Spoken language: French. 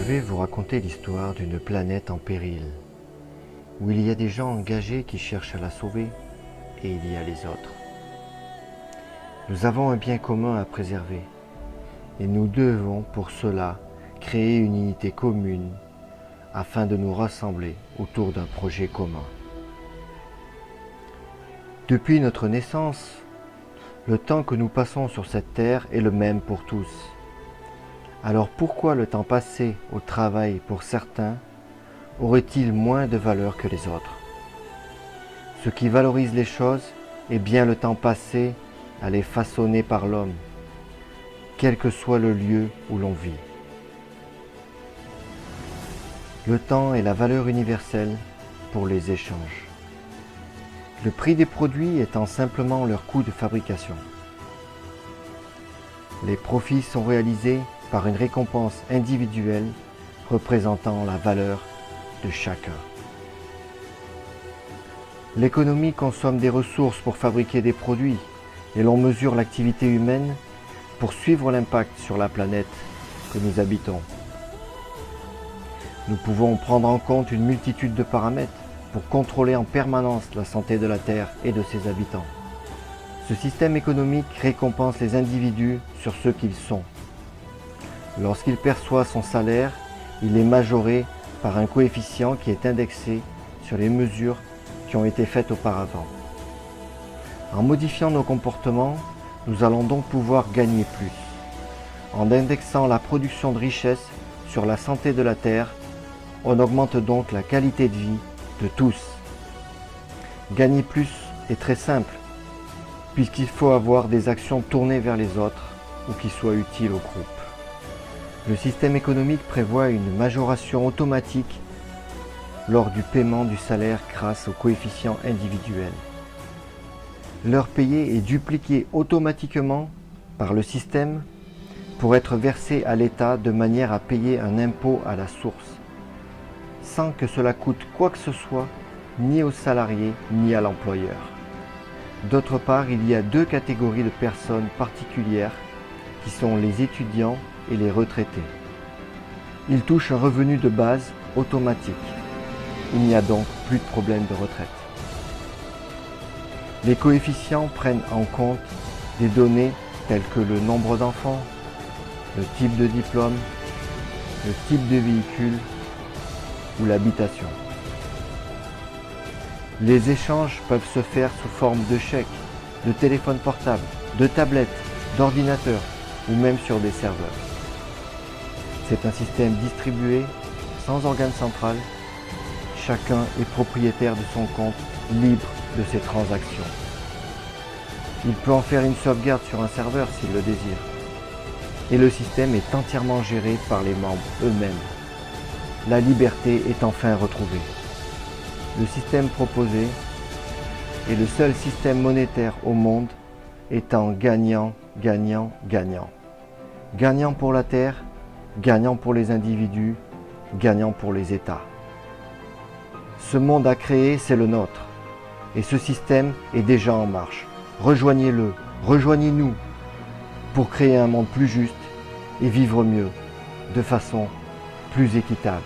vais vous raconter l'histoire d'une planète en péril, où il y a des gens engagés qui cherchent à la sauver, et il y a les autres. Nous avons un bien commun à préserver, et nous devons pour cela créer une unité commune afin de nous rassembler autour d'un projet commun. Depuis notre naissance, le temps que nous passons sur cette terre est le même pour tous. Alors pourquoi le temps passé au travail pour certains aurait-il moins de valeur que les autres? Ce qui valorise les choses est bien le temps passé à les façonner par l'homme, quel que soit le lieu où l'on vit. Le temps est la valeur universelle pour les échanges. Le prix des produits étant simplement leur coût de fabrication. Les profits sont réalisés par une récompense individuelle représentant la valeur de chacun. L'économie consomme des ressources pour fabriquer des produits et l'on mesure l'activité humaine pour suivre l'impact sur la planète que nous habitons. Nous pouvons prendre en compte une multitude de paramètres pour contrôler en permanence la santé de la Terre et de ses habitants. Ce système économique récompense les individus sur ce qu'ils sont. Lorsqu'il perçoit son salaire, il est majoré par un coefficient qui est indexé sur les mesures qui ont été faites auparavant. En modifiant nos comportements, nous allons donc pouvoir gagner plus. En indexant la production de richesses sur la santé de la Terre, on augmente donc la qualité de vie de tous. Gagner plus est très simple, puisqu'il faut avoir des actions tournées vers les autres ou qui soient utiles au groupe. Le système économique prévoit une majoration automatique lors du paiement du salaire grâce au coefficient individuel. L'heure payée est dupliquée automatiquement par le système pour être versée à l'État de manière à payer un impôt à la source, sans que cela coûte quoi que ce soit ni aux salariés ni à l'employeur. D'autre part, il y a deux catégories de personnes particulières qui sont les étudiants et les retraités. Ils touchent un revenu de base automatique. Il n'y a donc plus de problème de retraite. Les coefficients prennent en compte des données telles que le nombre d'enfants, le type de diplôme, le type de véhicule ou l'habitation. Les échanges peuvent se faire sous forme de chèques, de téléphones portables, de tablettes, d'ordinateurs ou même sur des serveurs. C'est un système distribué, sans organe central. Chacun est propriétaire de son compte, libre de ses transactions. Il peut en faire une sauvegarde sur un serveur s'il le désire. Et le système est entièrement géré par les membres eux-mêmes. La liberté est enfin retrouvée. Le système proposé est le seul système monétaire au monde étant gagnant, gagnant, gagnant. Gagnant pour la Terre, gagnant pour les individus, gagnant pour les États. Ce monde à créer, c'est le nôtre. Et ce système est déjà en marche. Rejoignez-le, rejoignez-nous pour créer un monde plus juste et vivre mieux, de façon plus équitable.